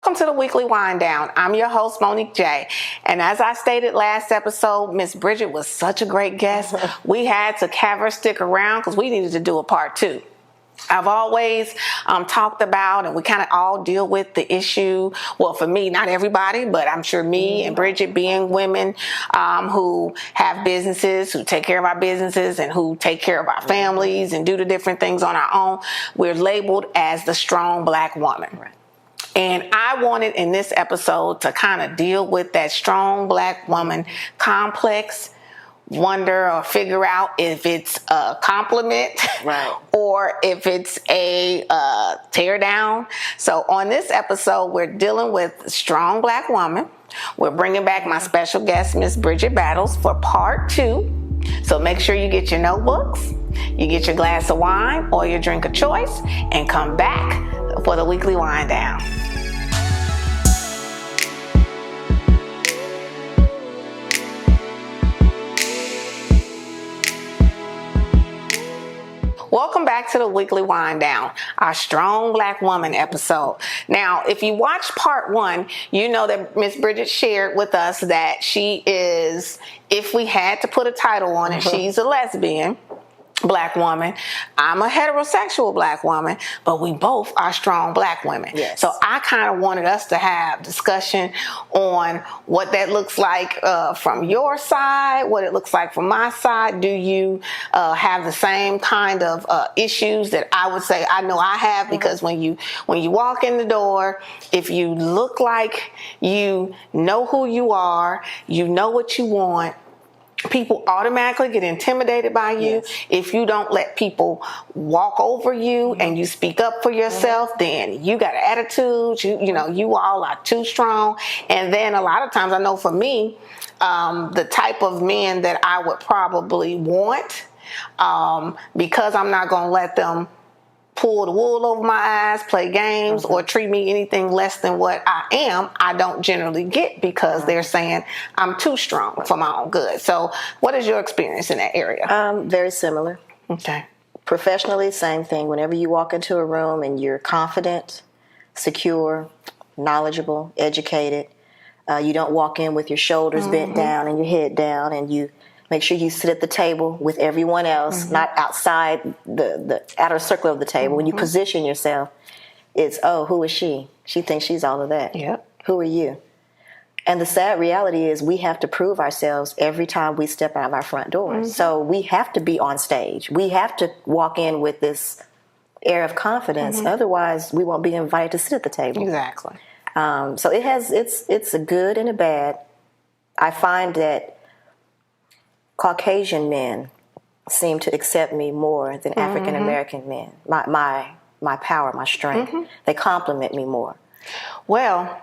Welcome to the Weekly Wind Down. I'm your host, Monique J. And as I stated last episode, Miss Bridget was such a great guest. We had to have her stick around because we needed to do a part 2. I've always talked about, and we kind of all deal with the issue. Well, for me, not everybody, but I'm sure me and Bridget being women who have businesses, who take care of our businesses and who take care of our families and do the different things on our own, we're labeled as the strong Black woman. Right. And I wanted in this episode to kind of deal with that strong Black woman complex, wonder or figure out if it's a compliment, right, or if it's a tear down. So on this episode, we're dealing with strong Black woman. We're bringing back my special guest, Miss Bridget Battles, for part 2. So make sure you get your notebooks, you get your glass of wine or your drink of choice, and come back for the Weekly Wind Down. Welcome back to the Weekly Wind Down, our Strong Black Woman episode. Now, if you watched part 1, you know that Miss Bridget shared with us that she is, if we had to put a title on it, she's a lesbian Black woman. I'm a heterosexual Black woman, but we both are strong Black women. Yes. So I kind of wanted us to have discussion on what that looks like from your side, what it looks like from my side. Do you have the same kind of issues that I would say I know I have? Because when you walk in the door, if you look like you know who you are, you know what you want, people automatically get intimidated by you. Yes. If you don't let people walk over you and you speak up for yourself, then you got an attitude. You all are too strong. And then a lot of times, I know for me, the type of men that I would probably want, because I'm not going to let them pull the wool over my eyes, play games, or treat me anything less than what I am, I don't generally get because they're saying I'm too strong for my own good. So what is your experience in that area? Very similar. Okay. Professionally, same thing. Whenever you walk into a room and you're confident, secure, knowledgeable, educated, you don't walk in with your shoulders bent down and your head down, and you make sure you sit at the table with everyone else, not outside the outer circle of the table. When you position yourself, it's, oh, who is she? She thinks she's all of that. Yep. Who are you? And the sad reality is we have to prove ourselves every time we step out of our front doors. So we have to be on stage. We have to walk in with this air of confidence. Otherwise, we won't be invited to sit at the table. Exactly. So it's a good and a bad. I find that Caucasian men seem to accept me more than African American men. My power, my strength. They compliment me more. Well,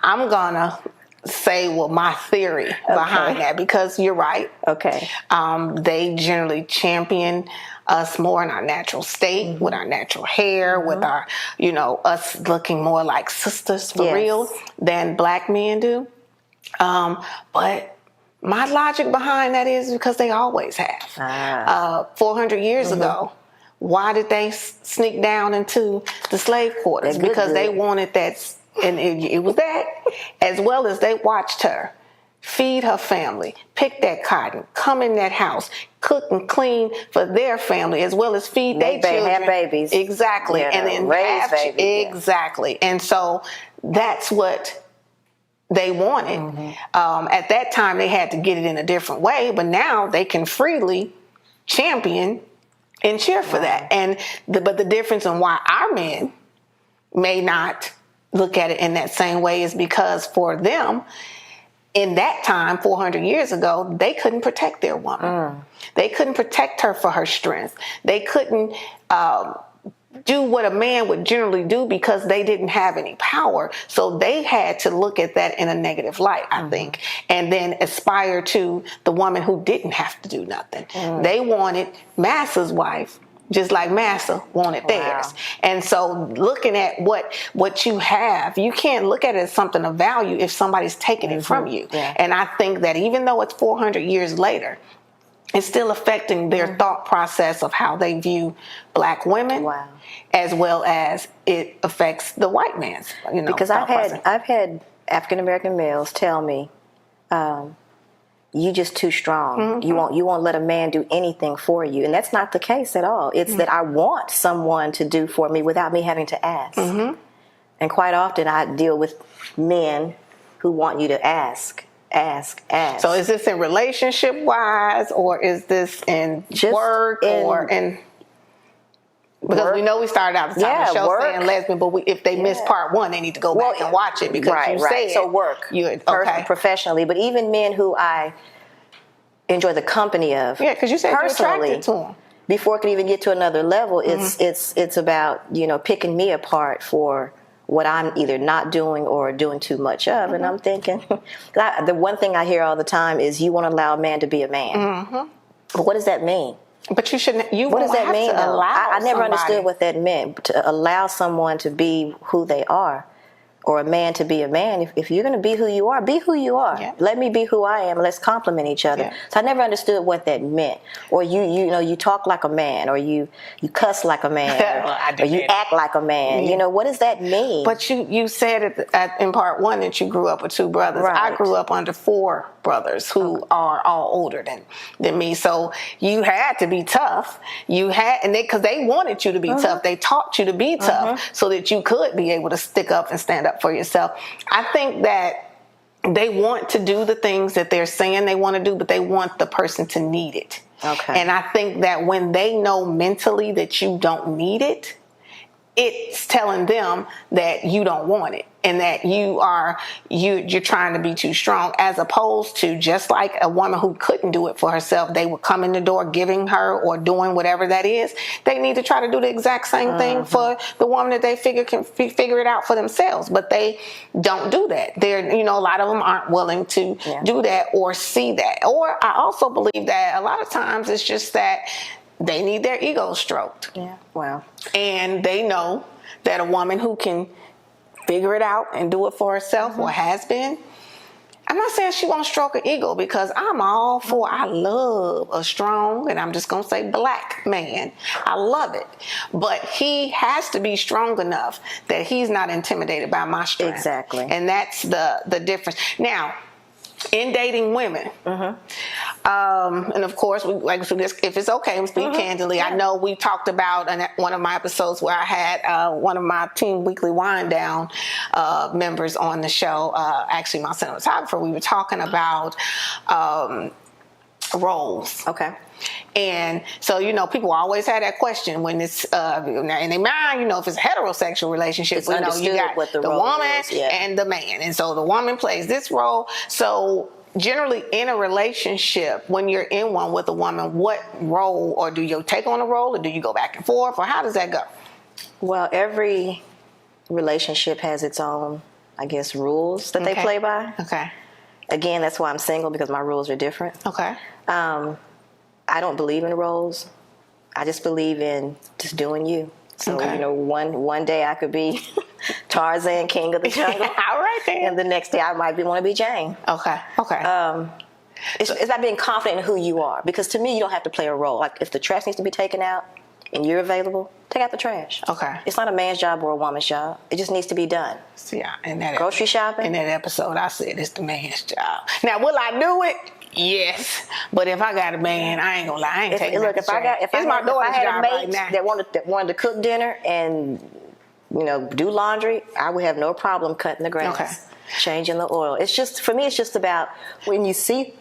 I'm gonna say my theory behind that, because you're right. Okay. They generally champion us more in our natural state, with our natural hair, with our, us looking more like sisters for real than Black men do. But my logic behind that is because they always have. 400 years ago, why did they sneak down into the slave quarters? Because they wanted that, and it was that, as well as they watched her feed her family, pick that cotton, come in that house, cook and clean for their family, as well as feed their children. Have babies. Exactly. Yeah, and then raise babies. Exactly. And so that's what they wanted. At that time, they had to get it in a different way, but now they can freely champion and cheer for that. But the difference in why our men may not look at it in that same way is because for them, in that time, 400 years ago, they couldn't protect their woman. They couldn't protect her for her strength. They couldn't do what a man would generally do because they didn't have any power. So they had to look at that in a negative light, I think, and then aspire to the woman who didn't have to do nothing. They wanted Massa's wife, just like Massa wanted theirs. And so looking at what you have, you can't look at it as something of value if somebody's taking it from you. And I think that even though it's 400 years later, it's still affecting their thought process of how they view black women. Wow. As well as it affects the white man's, because thought process. I've had African American males tell me, you just too strong. You won't let a man do anything for you. And that's not the case at all. It's that I want someone to do for me without me having to ask. And quite often I deal with men who want you to ask. So is this in relationship wise, or is this in Just work, or in? Because work. we know we started out the top of the show work. saying lesbian, but if they missed part one, they need to go back and watch it, because you said so work. Professionally, but even men who I enjoy the company of. Yeah, because you said you're attracted to them. Before it can even get to another level, it's about picking me apart for what I'm either not doing or doing too much of. And I'm thinking, the one thing I hear all the time is, you won't allow a man to be a man. But what does that mean? But you shouldn't. What does that mean? I never understood what that meant. To allow someone to be who they are, or a man to be a man. If you're going to be who you are, be who you are. Yeah. Let me be who I am. Let's compliment each other. Yeah. So I never understood what that meant. Or you talk like a man, or you cuss like a man, or you act like a man. Yeah. What does that mean? But you said in part one that you grew up with 2 brothers. Right. I grew up under 4 brothers who are all older than me. So you had to be tough. Because they wanted you to be tough. They taught you to be tough so that you could be able to stick up and stand up for yourself. I think that they want to do the things that they're saying they want to do, but they want the person to need it. Okay. And I think that when they know mentally that you don't need it, it's telling them that you don't want it, and that you're trying to be too strong, as opposed to just like a woman who couldn't do it for herself. They would come in the door giving her or doing whatever that is. They need to try to do the exact same thing for the woman that they can figure it out for themselves, but they don't do that. They're, a lot of them aren't willing to do that or see that. Or I also believe that a lot of times it's just that they need their ego stroked. Yeah. Wow. And they know that a woman who can figure it out and do it for herself, or has been. I'm not saying she won't stroke her ego, because I'm all for, I love a strong, and I'm just going to say black man. I love it. But he has to be strong enough that he's not intimidated by my strength. Exactly. And that's the difference. Now, in dating women, and of course, if it's okay, I'm speaking candidly. Yeah. I know we talked about in one of my episodes where I had one of my Team Weekly Wine Down members on the show, actually my cinematographer. We were talking about roles. Okay. And so, people always have that question when it's in their mind, if it's a heterosexual relationship, it's you got what the woman is, yeah. and the man. And so the woman plays this role. So generally in a relationship, when you're in one with a woman, what role, or do you take on a role, or do you go back and forth, or how does that go? Well, every relationship has its own, I guess, rules that they play by. Okay. Again, that's why I'm single, because my rules are different. Okay. I don't believe in roles. I just believe in just doing you. So, one day I could be Tarzan, king of the jungle. All right, then. And the next day I might want to be Jane. Okay. It's about being confident in who you are. Because to me, you don't have to play a role. Like, if the trash needs to be taken out and you're available, take out the trash. Okay. It's not a man's job or a woman's job. It just needs to be done. Yeah. Grocery shopping? In that episode, I said it's the man's job. Now, will I do it? Yes, but if I got a man, I ain't gonna lie. I ain't taking. Look, if I had a mate that wanted to cook dinner and do laundry, I would have no problem cutting the grass, changing the oil. It's just, for me, it's just about when you see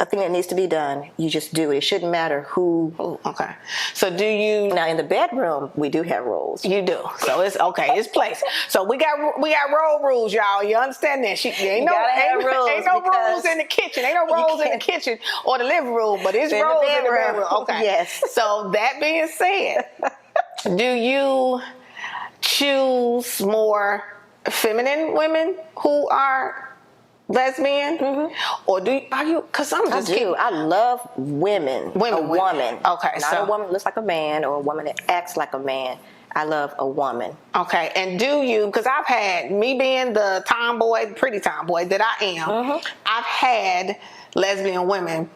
a thing that needs to be done, you just do it. It shouldn't matter who. Ooh, okay. So do you now in the bedroom? We do have roles. You do. So it's okay. It's place. So we got role rules, y'all. You understand that? Ain't no rules in the kitchen. Ain't no rules in the kitchen or the living room, but it's rules in the bedroom. Okay. Yes. So that being said, do you choose more feminine women who are lesbian, or are you? Because I love women. Woman. Okay, not a woman that looks like a man, or a woman that acts like a man. I love a woman. Okay, and do you? Because I've had, me being the tomboy, pretty tomboy that I am, I've had lesbian women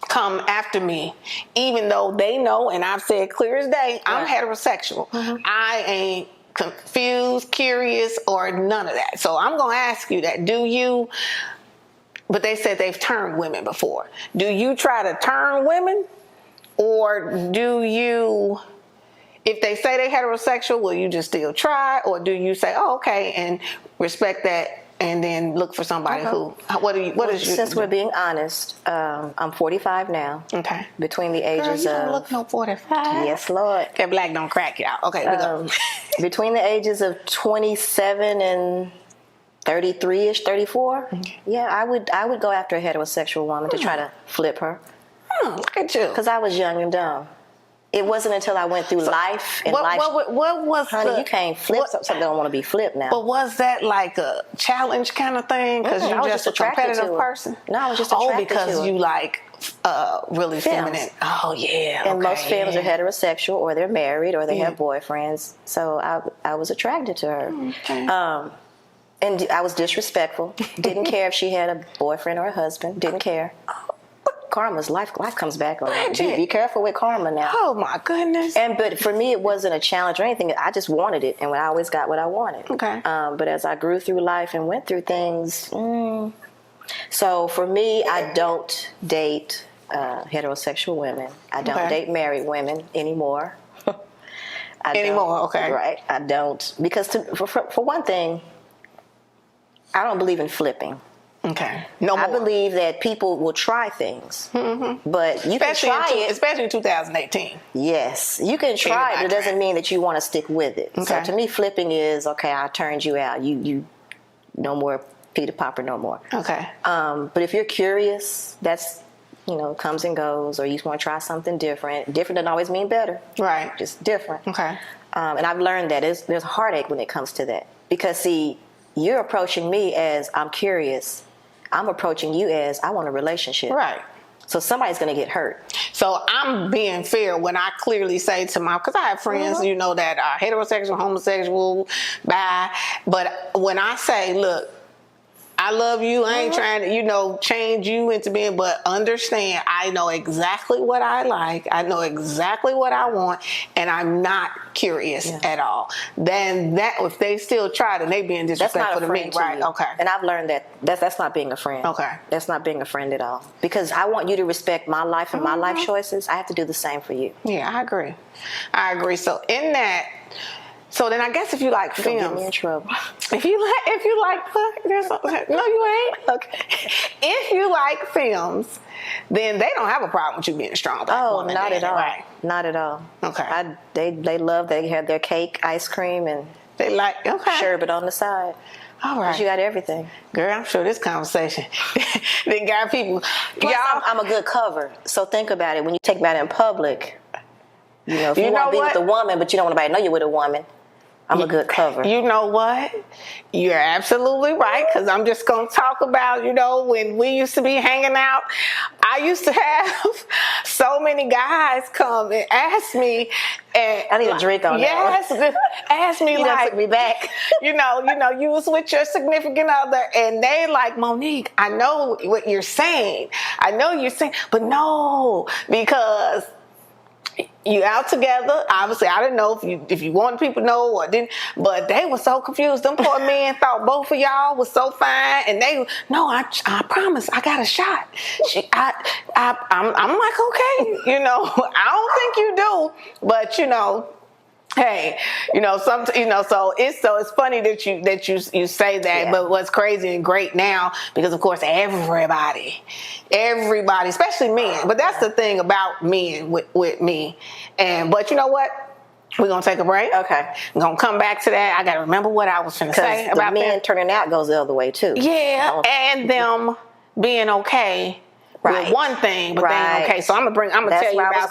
come after me, even though they know, and I've said clear as day, I'm heterosexual. I ain't confused, curious, or none of that. So I'm going to ask you that. Do you, but they said they've turned women before. Do you try to turn women? Or do you, if they say they're heterosexual, will you just still try? Or do you say, oh, okay, and respect that, and then look for somebody who, what is your... Since we're being honest, I'm 45 now. Okay. Between the ages Girl, you don't of... look no 45. Yes, Lord. Okay, black don't crack, y'all. Okay, we go. Between the ages of 27 and 33-ish, 34, yeah, I would go after a heterosexual woman to try to flip her. Look at you. Because I was young and dumb. It wasn't until I went through life and what was honey, you can't flip something that don't want to be flipped now. But was that like a challenge kind of thing? Because you're just a competitive person? No, I was just attracted to her. Because you like really feminine. Oh, yeah. And most femmes are heterosexual, or they're married, or they have boyfriends. So I was attracted to her. Okay. And I was disrespectful. Didn't care if she had a boyfriend or a husband. Didn't care. Karma's life comes back on you. Be careful with karma now. Oh my goodness. But for me, it wasn't a challenge or anything. I just wanted it, and I always got what I wanted. Okay. But as I grew through life and went through things, so for me, I don't date heterosexual women. I don't date married women anymore. Okay. Right. I don't, because for one thing, I don't believe in flipping. Okay. No more. I believe that people will try things, but you can try it. Especially in 2018. Yes, you can try it, but it doesn't mean that you want to stick with it. Okay. So to me, flipping is, okay, I turned you out. You no more Peter Popper, no more. Okay. But if you're curious, that's, comes and goes, or you want to try something different. Different doesn't always mean better. Right. Just different. Okay. And I've learned that there's heartache when it comes to that. Because, see, you're approaching me as I'm curious. I'm approaching you as I want a relationship. Right. So somebody's going to get hurt. So I'm being fair when I clearly say to because I have friends, that are heterosexual, homosexual, bi. But when I say, look, I love you. I ain't trying to, change you into being, but understand, I know exactly what I like. I know exactly what I want, and I'm not curious at all. Then if they still try, then they being disrespectful to me, right? Okay. And I've learned that's not being a friend. Okay. That's not being a friend at all. Because I want you to respect my life and my life choices. I have to do the same for you. Yeah, I agree. So in that. So then I guess if you like films, get me in trouble. If you like, no, you ain't. Okay. If you like films, then they don't have a problem with you being a strong black woman. Not at all. Right? Not at all. Okay. They love. They have their cake, ice cream, and they like sherbet on the side. All right. You got everything. Girl, I'm sure this conversation then got people. Plus, I'm a good cover. So think about it. When you take me out in public, if you want to be with a woman, but you don't want anybody to know you're with a woman, I'm a good cover. You know what? You're absolutely right, because I'm just going to talk about, when we used to be hanging out, I used to have so many guys come and ask me. And I need a drink on that. Yes, ask me you like. Took me back. you was with your significant other, and they like, Monique, I know what you're saying. But no, because you out together. Obviously, I didn't know if you wanted people to know or didn't, but they were so confused. Them poor men thought both of y'all was so fine, and I promise, I got a shot. I'm like, okay, I don't think you do, but hey, so it's funny that you say that, but what's crazy and great now, because of course everybody, especially men, but that's the thing about men with me, but you know what? We're going to take a break. Okay. I'm going to come back to that. I got to remember what I was going to say about the men turning out goes the other way too. Yeah, and them being okay with one thing, but they ain't okay. So I'm gonna tell you about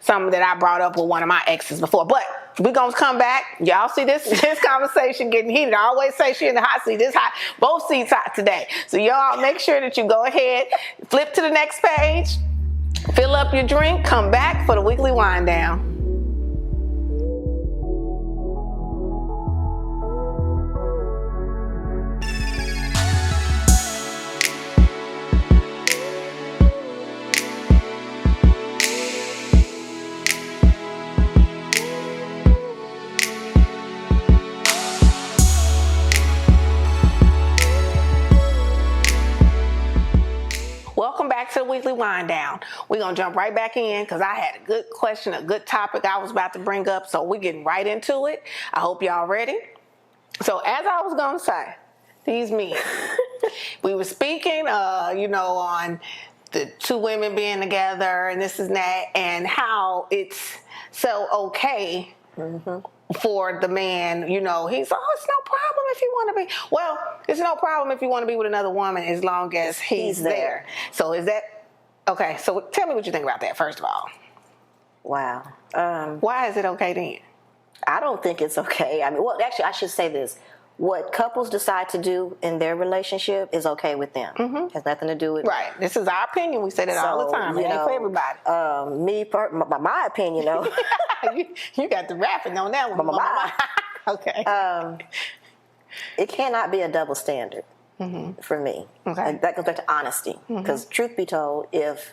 something that I brought up with one of my exes before. But we're gonna come back. Y'all see this conversation getting heated. I always say she in the hot seat. This hot. Both seats hot today. So y'all make sure that you go ahead, flip to the next page, fill up your drink, come back for the weekly wind down. weekly wind down. We're going to jump right back in because I had a good question, a good topic I was about to bring up. So we're getting right into it. I hope y'all ready. So as I was going to say, these men, we were speaking, on the two women being together and this and that, and how it's so okay for the man, he's, it's no problem if you want to be. Well, it's no problem if you want to be with another woman as long as he's there. So is that, okay, so tell me what you think about that, first of all. Wow. Why is it okay then? I don't think it's okay. I mean, well, actually, I should say this. What couples decide to do in their relationship is okay with them. Has nothing to do with right. This is our opinion. We say that all the time. It ain't for everybody. My opinion, though. you got the rapping on that one. Okay. It cannot be a double standard for me. Okay. And that goes back to honesty. Because truth be told, if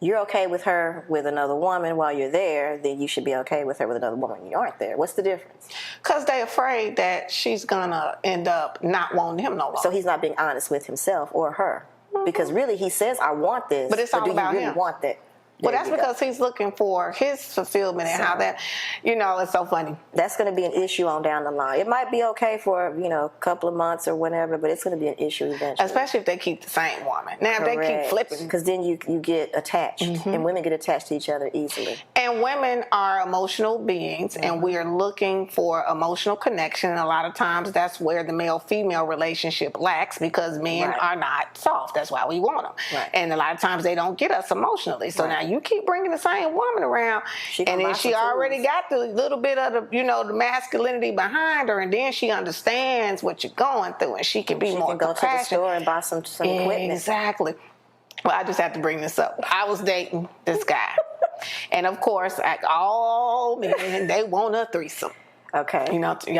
you're okay with her with another woman while you're there, then you should be okay with her with another woman when you aren't there. What's the difference? Because they're afraid that she's going to end up not wanting him no longer. So he's not being honest with himself or her. Because really he says, I want this. But it's all about do you really him. Want that? Well, that's because he's looking for his fulfillment and how that, it's so funny. That's going to be an issue on down the line. It might be okay for, a couple of months or whatever, but it's going to be an issue eventually. Especially if they keep the same woman. Now, if they keep flipping. Because then you get attached, and women get attached to each other easily. And women are emotional beings, and we are looking for emotional connection. And a lot of times that's where the male-female relationship lacks because men are not soft. That's why we want them. Right. And a lot of times they don't get us emotionally. So now you keep bringing the same woman around, and then she already got the little bit of the, the masculinity behind her, and then she understands what you're going through, and she can be more compassionate. Go to the store and buy some equipment. Exactly. Well, I just have to bring this up. I was dating this guy, and of course, like all men, they want a threesome. Okay.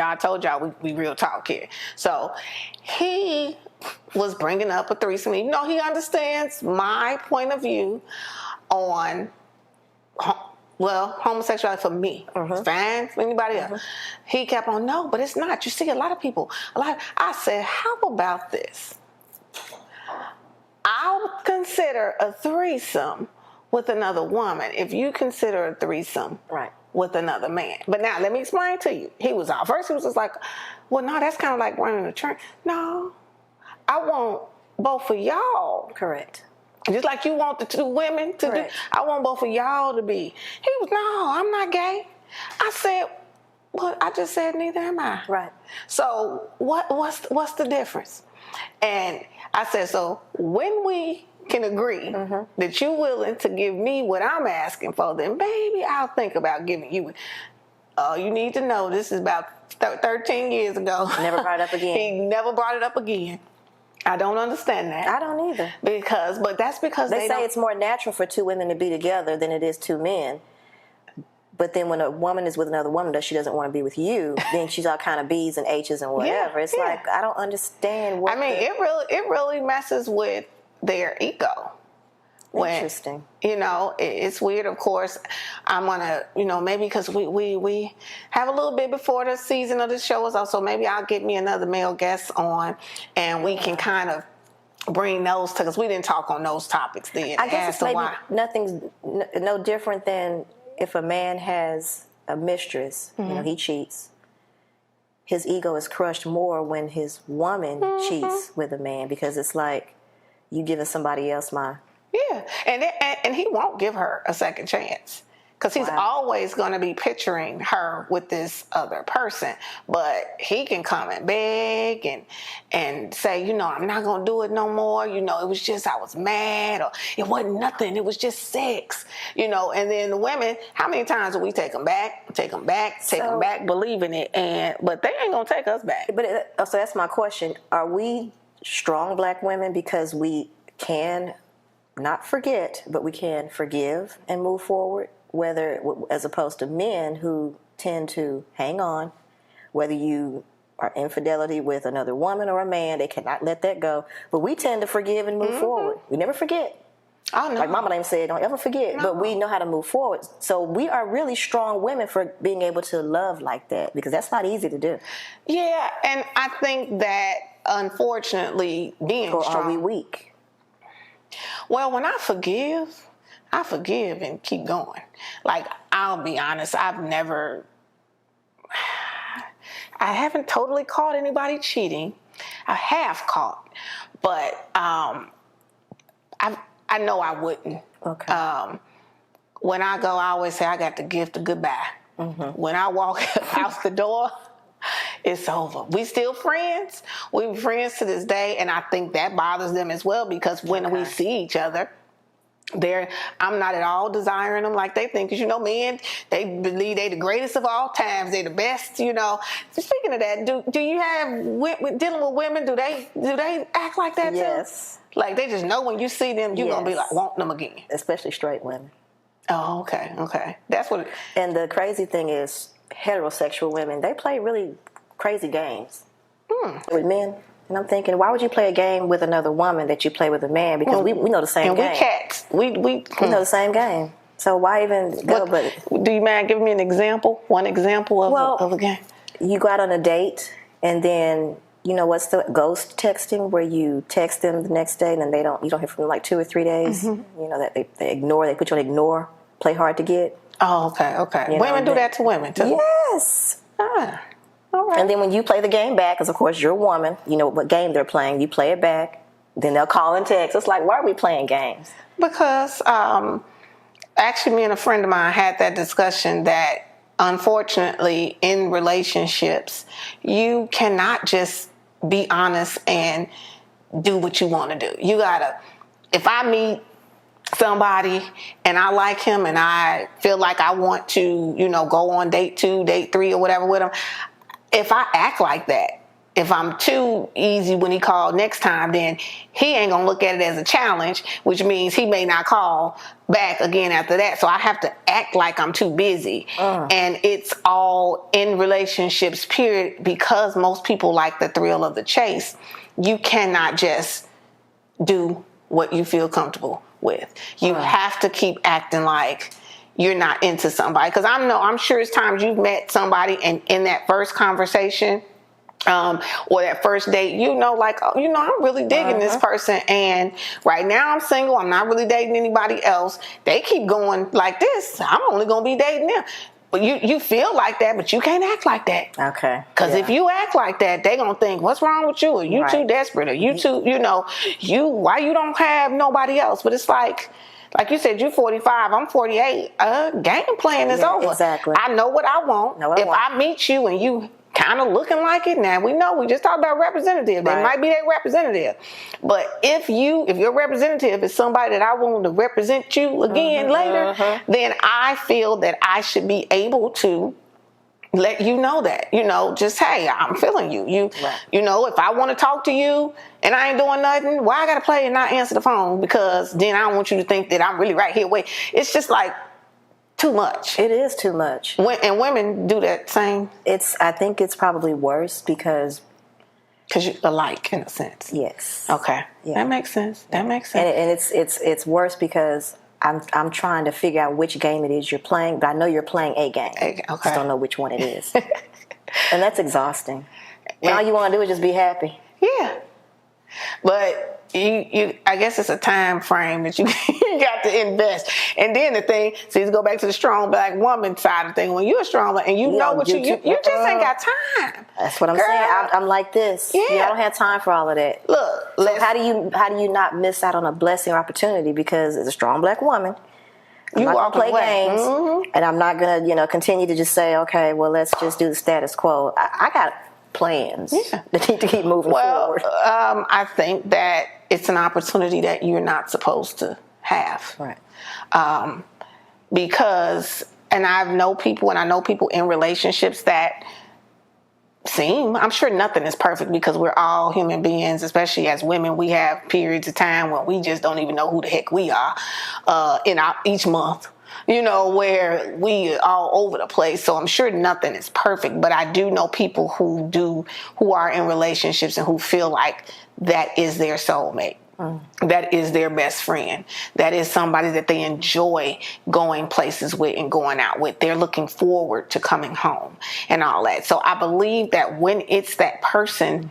I told y'all we real talk here. So he was bringing up a threesome. He understands my point of view on, homosexuality for me. It's fine for anybody else. He kept on, no, but it's not. You see a lot of people. I said, how about this? I'll consider a threesome with another woman if you consider a threesome with another man. But now, let me explain to you. First he was just like, well, no, that's kind of like running a train. No, I want both of y'all. Correct. Just like you want the two women to do, I want both of y'all to be. He was, no, I'm not gay. I said, well, I just said neither am I. Right. So what's the difference? And I said, so when we can agree that you're willing to give me what I'm asking for, then baby, I'll think about giving you. You need to know this is about 13 years ago. Never brought it up again. He never brought it up again. I don't understand that. I don't either. But that's because they say it's more natural for two women to be together than it is two men. But then when a woman is with another woman that she doesn't want to be with you, then she's all kind of B's and H's and whatever. It's like, I don't understand what. It really messes with their ego. Interesting. It's weird. Of course, I'm gonna, maybe because we have a little bit before the season of the show is out, so maybe I'll get me another male guest on, and we can kind of bring those because we didn't talk on those topics then. I guess it's maybe nothing's no different than if a man has a mistress, he cheats. His ego is crushed more when his woman cheats with a man because it's like you giving somebody else my. Yeah, and he won't give her a second chance because he's always going to be picturing her with this other person. But he can come and beg and say, I'm not going to do it no more. It was just I was mad, or it wasn't nothing. It was just sex. And then the women, how many times do we take them back, believing it, but they ain't going to take us back. But so that's my question: are we strong black women because we can? Not forget, but we can forgive and move forward, as opposed to men who tend to hang on, whether you are infidelity with another woman or a man, they cannot let that go. But we tend to forgive and move forward. We never forget. Oh, no. Like Mama name said, don't ever forget. No. But we know how to move forward. So we are really strong women for being able to love like that because that's not easy to do. Yeah, and I think that unfortunately being strong. Or are we weak? Well, when I forgive and keep going. Like, I'll be honest, I haven't totally caught anybody cheating. I have caught, but I know I wouldn't. Okay. When I go, I always say I got the gift of goodbye. Mm-hmm. When I walk out the door, it's over. We still friends. We're friends to this day, and I think that bothers them as well, because when we see each other, I'm not at all desiring them like they think. Because, men, they believe they the greatest of all times. They the best, Speaking of that, do you have, dealing with women, do they act like that too? Yes. Like, they just know when you see them, you're going to be like, want them again. Especially straight women. Oh, okay. That's what And the crazy thing is, heterosexual women, they play really crazy games with men. And I'm thinking, why would you play a game with another woman that you play with a man? Because we know the same game. And we cats. We know the same game. So why even go? But do you mind giving me an example? One example of a game? You go out on a date, and then, what's the ghost texting, where you text them the next day, and then you don't hear from them like 2 or 3 days. Mm-hmm. That they ignore, they put you on ignore, play hard to get. Oh, okay. Women do that to women too? Yes. All right. And then when you play the game back, because of course you're a woman, you know what game they're playing, you play it back, then they'll call and text. It's like, why are we playing games? Because actually me and a friend of mine had that discussion that unfortunately in relationships, you cannot just be honest and do what you want to do. You gotta, if I meet somebody and I like him and I feel like I want to, go on date 2, date 3 or whatever with him, if I act like that, if I'm too easy when he called next time, then he ain't gonna look at it as a challenge, which means he may not call back again after that. So I have to act like I'm too busy. And it's all in relationships, period, because most people like the thrill of the chase. You cannot just do what you feel comfortable with. You have to keep acting like you're not into somebody. Because I'm sure it's times you've met somebody and in that first conversation, or that first date, I'm really digging this person, and right now I'm single, I'm not really dating anybody else. They keep going like this, I'm only gonna be dating them. But you feel like that, but you can't act like that. Okay. Because if you act like that, they gonna think, what's wrong with you? Or you too desperate, or you too, why you don't have nobody else? But it's like you said, you're 45, I'm 48. Game playing is over. Exactly. I know what I want. If I meet you and you kind of looking like it, now we just talked about representative. They might be their representative. But if your representative is somebody that I want to represent you again later, then I feel that I should be able to let you know that, just, hey, I'm feeling you. If I want to talk to you and I ain't doing nothing, why I got to play and not answer the phone? Because then I don't want you to think that I'm really right here. Wait, it's just like too much. It is too much. And women do that same. I think it's probably worse because you're alike in a sense. Yes. Okay. Yeah. That makes sense. And it's worse because I'm trying to figure out which game it is you're playing, but I know you're playing a game. Okay. I just don't know which one it is. And that's exhausting. When all you want to do is just be happy. Yeah. But I guess it's a time frame that you got to invest. And then the thing, let's go back to the strong black woman side of thing. When you're a strong black, and you know what you just ain't got time. That's what I'm saying. I'm like this. Yeah. I don't have time for all of that. Look, so how do you not miss out on a blessing or opportunity? Because as a strong black woman, I'm not going to play games, and I'm not going to continue to just say, okay, well, let's just do the status quo. I got plans that need to keep moving forward. I think that it's an opportunity that you're not supposed to have. Right. Because, and I know people in relationships that I'm sure nothing is perfect, because we're all human beings, especially as women. We have periods of time when we just don't even know who the heck we are each month. Where we are all over the place. So I'm sure nothing is perfect, but I do know people who are in relationships and who feel like that is their soulmate. That is their best friend. That is somebody that they enjoy going places with and going out with. They're looking forward to coming home and all that. So I believe that when it's that person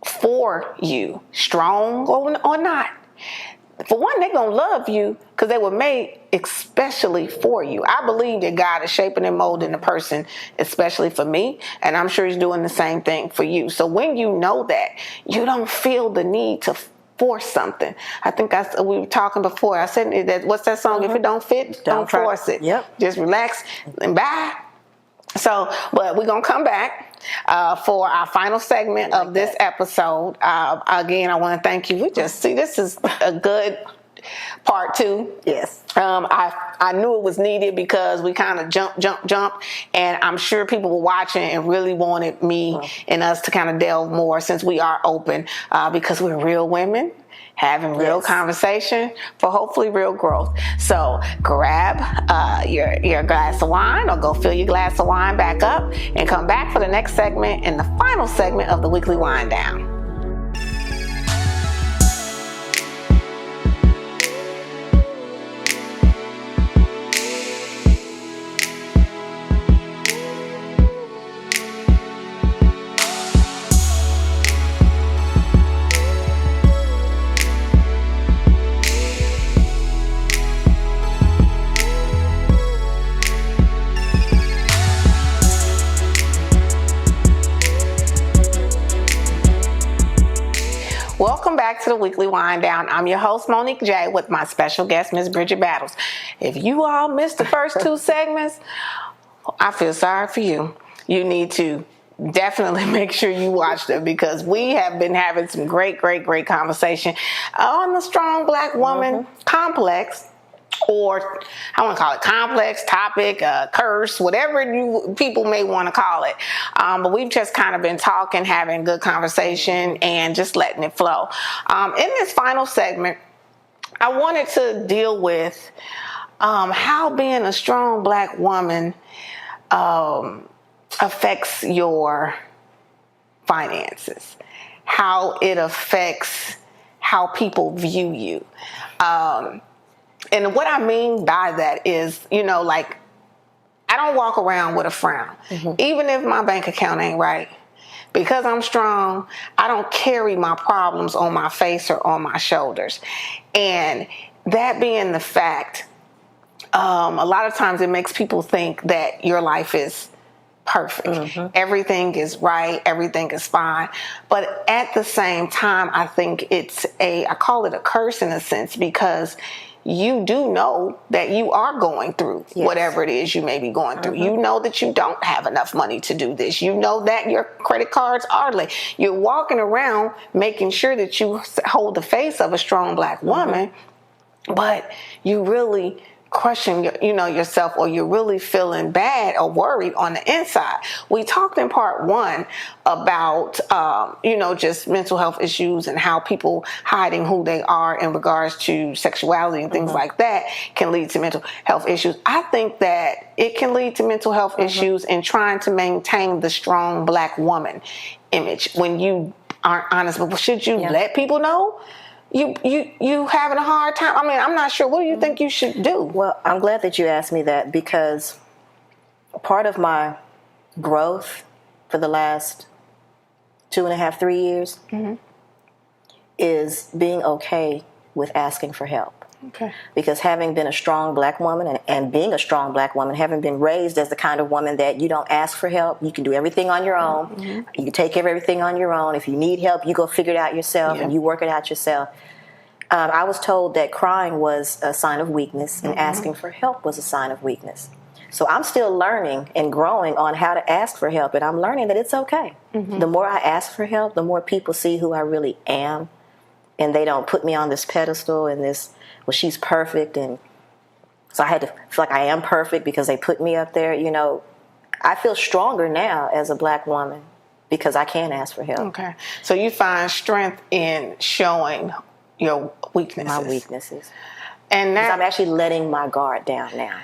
for you, strong or not, for one, they're going to love you because they were made especially for you. I believe that God is shaping and molding the person especially for me, and I'm sure he's doing the same thing for you. So when you know that, you don't feel the need to force something. I think we were talking before. I said that, what's that song? If it don't fit, don't force it. Yep. Just relax and bye. So, but we're going to come back for our final segment of this episode. Again, I want to thank you. This is a good part 2. Yes. I knew it was needed because we kind of jump, and I'm sure people were watching and really wanted me and us to kind of delve more, since we are open, because we're real women having real conversation for hopefully real growth. So grab your glass of wine, or go fill your glass of wine back up, and come back for the next segment and the final segment of the Weekly Wind Down. Welcome back to the Weekly Wind Down. I'm your host, Monique J, with my special guest, Ms. Bridget Battles. If you all missed the first 2 segments, I feel sorry for you. You need to definitely make sure you watch them, because we have been having some great conversation on the strong black woman complex, or I want to call it complex, topic, curse, whatever people may want to call it. But we've just kind of been talking, having good conversation, and just letting it flow. In this final segment, I wanted to deal with how being a strong black woman affects your finances, how it affects how people view you. And what I mean by that is, like, I don't walk around with a frown. Even if my bank account ain't right. Because I'm strong, I don't carry my problems on my face or on my shoulders. And that being the fact, a lot of times it makes people think that your life is perfect. Everything is right. Everything is fine. But at the same time, I think I call it a curse in a sense, because you do know that you are going through whatever it is you may be going through. You know that you don't have enough money to do this. You know that your credit cards are late. You're walking around making sure that you hold the face of a strong black woman, but you really crushing yourself, or you're really feeling bad or worried on the inside. We talked in part 1 about just mental health issues, and how people hiding who they are in regards to sexuality and things like that can lead to mental health issues. I think that it can lead to mental health issues in trying to maintain the strong black woman image when you aren't honest. But should you let people know you having a hard time? I mean, I'm not sure. What do you think you should do? Well, I'm glad that you asked me that, because part of my growth for the last 2.5, 3 years is being okay with asking for help. Okay. Because having been a strong black woman, and being a strong black woman, having been raised as the kind of woman that you don't ask for help, you can do everything on your own. You can take care of everything on your own. If you need help, you go figure it out yourself, and you work it out yourself. I was told that crying was a sign of weakness, and asking for help was a sign of weakness. So I'm still learning and growing on how to ask for help, and I'm learning that it's okay. The more I ask for help, the more people see who I really am, and they don't put me on this pedestal and this, well, she's perfect, and so I had to feel like I am perfect because they put me up there. I feel stronger now as a black woman because I can ask for help. Okay. So you find strength in showing your weaknesses. My weaknesses. And that, I'm actually letting my guard down now.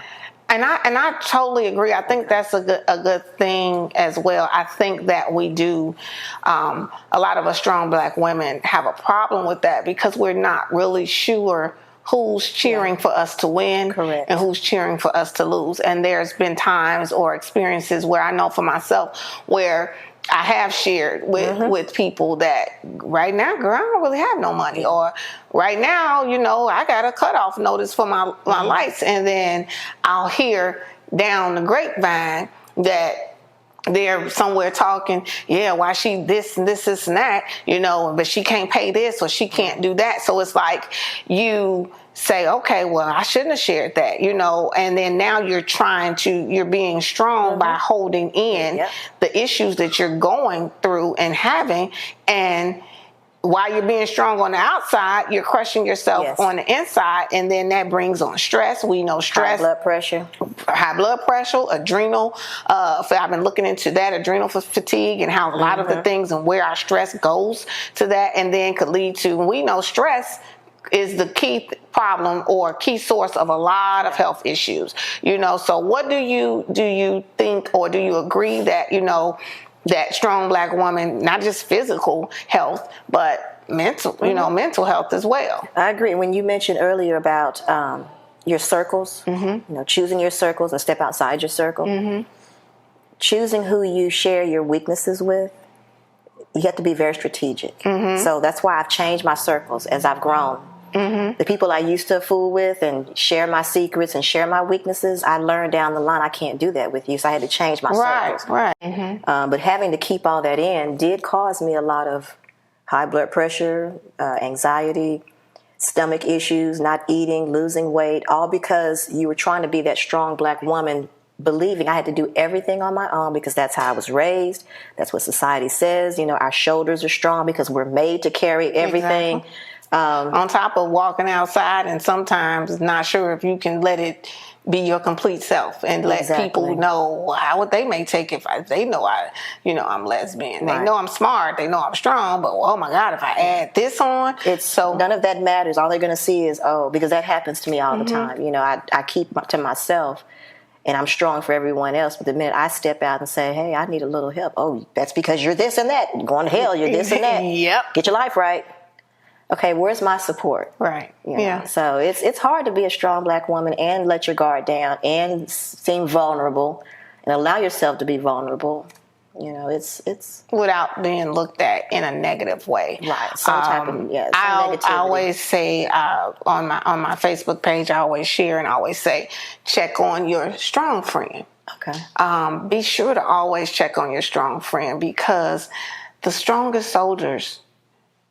And I totally agree. I think that's a good thing as well. I think that we do, a lot of us strong black women have a problem with that, because we're not really sure who's cheering for us to win. Correct. And who's cheering for us to lose. And there's been times or experiences where I know for myself where I have shared with people that right now, girl, I don't really have no money, or right now, I got a cutoff notice for my lights, and then I'll hear down the grapevine that they're somewhere talking, why she this and this and that, but she can't pay this or she can't do that. So it's like you say, okay, well, I shouldn't have shared that, and then now you're being strong by holding in the issues that you're going through and having. And while you're being strong on the outside, you're crushing yourself on the inside, and then that brings on stress. We know stress, high blood pressure, adrenal. I've been looking into that, adrenal fatigue, and how a lot of the things and where our stress goes to that, and then could lead to. We know stress is the key problem or key source of a lot of health issues. So what do you think, or do you agree that that strong Black woman, not just physical health, but mental, mental health as well? I agree. When you mentioned earlier about your circles, choosing your circles and step outside your circle, choosing who you share your weaknesses with, you have to be very strategic. So that's why I've changed my circles as I've grown. The people I used to fool with and share my secrets and share my weaknesses, I learned down the line I can't do that with you, so I had to change my circles. But having to keep all that in did cause me a lot of high blood pressure, anxiety, stomach issues, not eating, losing weight, all because you were trying to be that strong Black woman, believing I had to do everything on my own because that's how I was raised. That's what society says. Our shoulders are strong because we're made to carry everything. Exactly. On top of walking outside and sometimes not sure if you can let it be your complete self and let people know how they may take it if they know I'm lesbian. They know I'm smart. They know I'm strong. But oh my God, if I add this on, none of that matters. All they're going to see is because that happens to me all the time. I keep to myself. And I'm strong for everyone else. But the minute I step out and say, hey, I need a little help. Oh, that's because you're this and that. You're going to hell. You're this and that. Get your life right. Okay, where's my support? Right. So it's hard to be a strong Black woman and let your guard down and seem vulnerable and allow yourself to be vulnerable. It's without being looked at in a negative way. Right. Some type of negativity. I always say on my Facebook page, I always share and I always say, check on your strong friend. Okay. Be sure to always check on your strong friend, because the strongest soldiers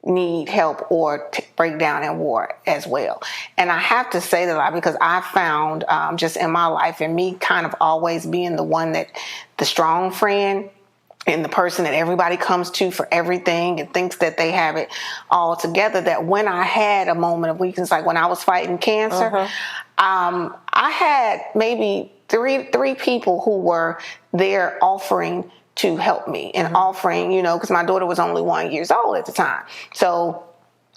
need help or break down in war as well. And I have to say that a lot because I found just in my life, and me kind of always being the one that the strong friend and the person that everybody comes to for everything and thinks that they have it all together, that when I had a moment of weakness, like when I was fighting cancer, I had maybe three people who were there offering to help me and offering, because my daughter was only 1 year old at the time. So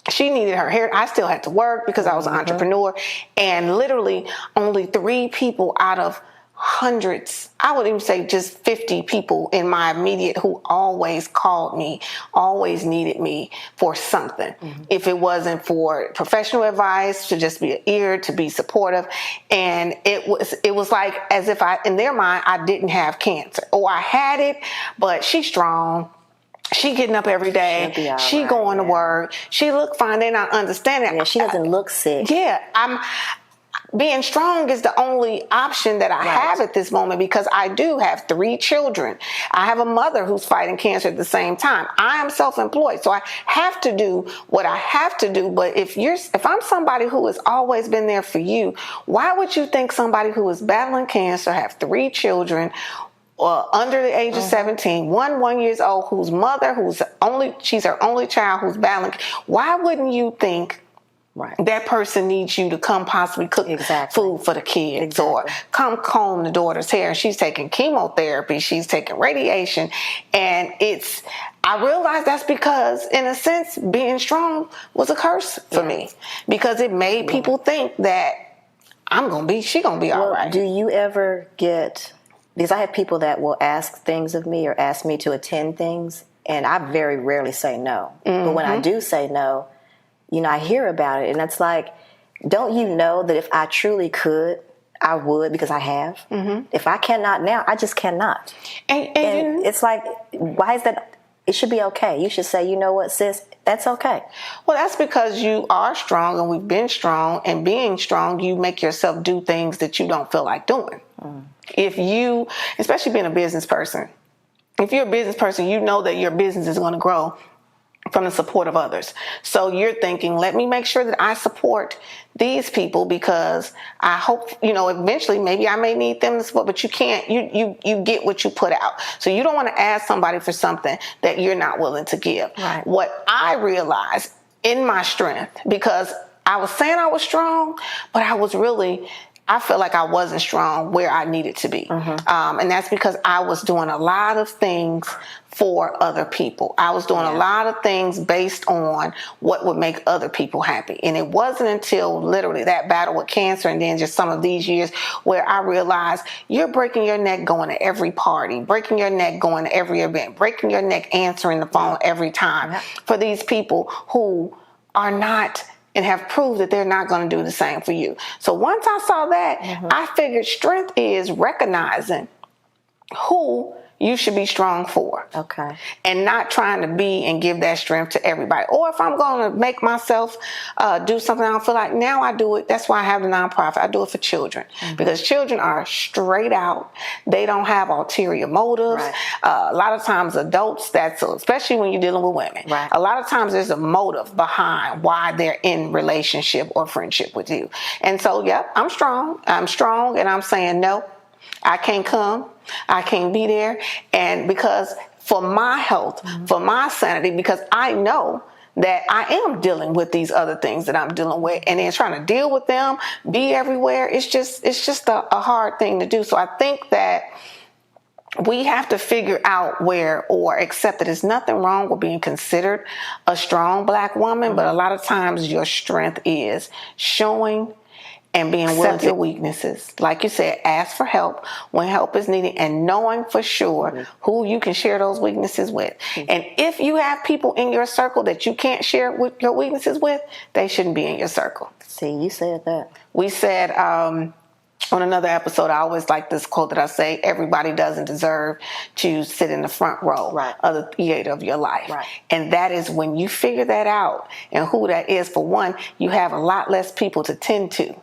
she needed her hair. I still had to work because I was an entrepreneur, and literally only 3 people out of hundreds, I would even say just 50 people in my immediate who always called me, always needed me for something. If it wasn't for professional advice, to just be an ear, to be supportive. And it was like as if in their mind, I didn't have cancer, or I had it, but she's strong. She getting up every day. She going to work. She look fine. They're not understanding. Yeah, she doesn't look sick. Yeah, being strong is the only option that I have at this moment, because I do have 3 children. I have a mother who's fighting cancer at the same time. I am self-employed, so I have to do what I have to do. But if I'm somebody who has always been there for you, why would you think somebody who is battling cancer, have 3 children, under the age of 17, 1 year old, whose mother, she's her only child who's battling, why wouldn't you think that person needs you to come possibly cook food for the kids, or come comb the daughter's hair? She's taking chemotherapy, she's taking radiation, and I realized that's because, in a sense, being strong was a curse for me, because it made people think that she gonna be all right. Do you ever get, because I have people that will ask things of me or ask me to attend things, and I very rarely say no. But when I do say no, I hear about it, and it's like, don't you know that if I truly could, I would, because I have. If I cannot now, I just cannot. And it's like, why is that? It should be okay. You should say, you know what, sis, that's okay. Well, that's because you are strong, and we've been strong, and being strong, you make yourself do things that you don't feel like doing. If you, especially being a business person, if you're a business person, you know that your business is going to grow from the support of others. So you're thinking, let me make sure that I support these people, because I hope, eventually maybe I may need them to support, but you can't, you get what you put out. So you don't want to ask somebody for something that you're not willing to give. Right. What I realized in my strength, because I was saying I was strong, but I felt like I wasn't strong where I needed to be. And that's because I was doing a lot of things for other people. I was doing a lot of things based on what would make other people happy. And it wasn't until literally that battle with cancer, and then just some of these years, where I realized you're breaking your neck going to every party, breaking your neck going to every event, breaking your neck answering the phone every time for these people who are not and have proved that they're not going to do the same for you. So once I saw that, I figured strength is recognizing who you should be strong for. Okay. And not trying to be and give that strength to everybody. Or if I'm going to make myself do something I don't feel like, now I do it. That's why I have the nonprofit. I do it for children. Because children are straight out. They don't have ulterior motives. Right. A lot of times adults, especially when you're dealing with women. Right. A lot of times there's a motive behind why they're in relationship or friendship with you. And so, I'm strong. I'm strong, and I'm saying, no, I can't come. I can't be there. And because for my health, for my sanity, because I know that I am dealing with these other things that I'm dealing with, and then trying to deal with them, be everywhere. It's just a hard thing to do. So I think that we have to figure out or accept that there's nothing wrong with being considered a strong Black woman. But a lot of times your strength is showing and being willing to your weaknesses. Like you said, ask for help when help is needed, and knowing for sure who you can share those weaknesses with. And if you have people in your circle that you can't share with your weaknesses with, they shouldn't be in your circle. See, you said that. We said on another episode, I always like this quote that I say, everybody doesn't deserve to sit in the front row of the theater of your life. Right. And that is when you figure that out, and who that is, for one, you have a lot less people to tend to.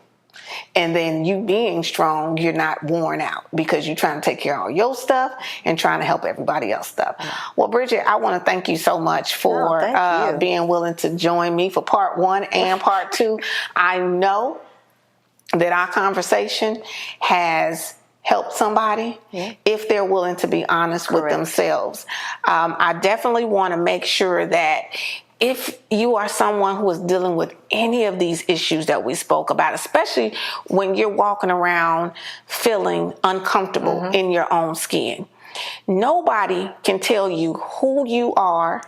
And then you being strong, you're not worn out, because you're trying to take care of all your stuff and trying to help everybody else stuff. Well, Bridget, I want to thank you so much for being willing to join me for part 1 and part 2. I know that our conversation has helped somebody if they're willing to be honest with themselves. I definitely want to make sure that if you are someone who is dealing with any of these issues that we spoke about, especially when you're walking around feeling uncomfortable in your own skin, nobody can tell you who you are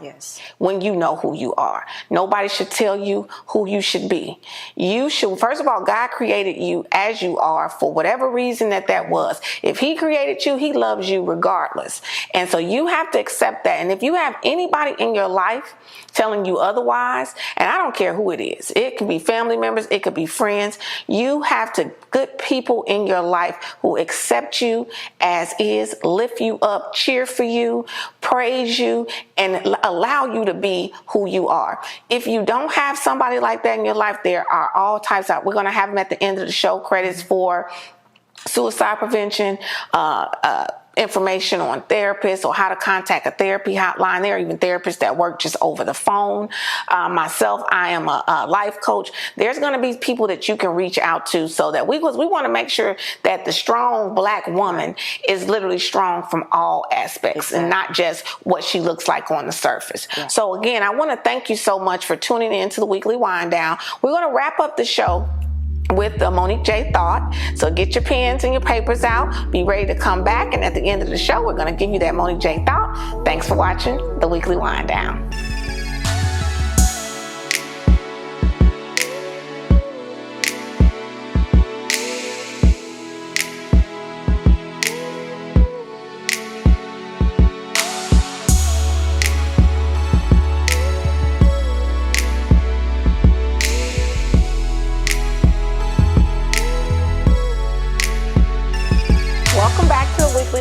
when you know who you are. Nobody should tell you who you should be. You should, first of all, God created you as you are for whatever reason that was. If He created you, He loves you regardless. And so you have to accept that. And if you have anybody in your life telling you otherwise, and I don't care who it is, it could be family members, it could be friends, you have to good people in your life who accept you as is, lift you up, cheer for you, praise you, and allow you to be who you are. If you don't have somebody like that in your life, there are all types of, we're going to have them at the end of the show, credits for suicide prevention, information on therapists, or how to contact a therapy hotline. There are even therapists that work just over the phone. Myself, I am a life coach. There's going to be people that you can reach out to, so that we want to make sure that the strong Black woman is literally strong from all aspects and not just what she looks like on the surface. So again, I want to thank you so much for tuning in to the Weekly Wind Down. We're going to wrap up the show with the Monique J Thought. So get your pens and your papers out. Be ready to come back. And at the end of the show, we're going to give you that Monique J Thought. Thanks for watching the Weekly Wind Down.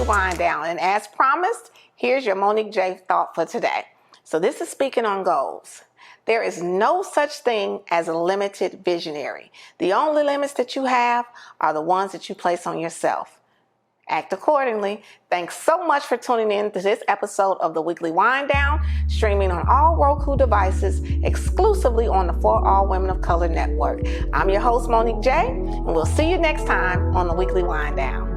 Wind Down. And as promised, here's your Monique J thought for today. So this is speaking on goals. There is no such thing as a limited visionary. The only limits that you have are the ones that you place on yourself. Act accordingly. Thanks so much for tuning in to this episode of the Weekly Wind Down, streaming on all Roku devices exclusively on the For All Women of Color Network. I'm your host, Monique J, and we'll see you next time on the Weekly Wind Down.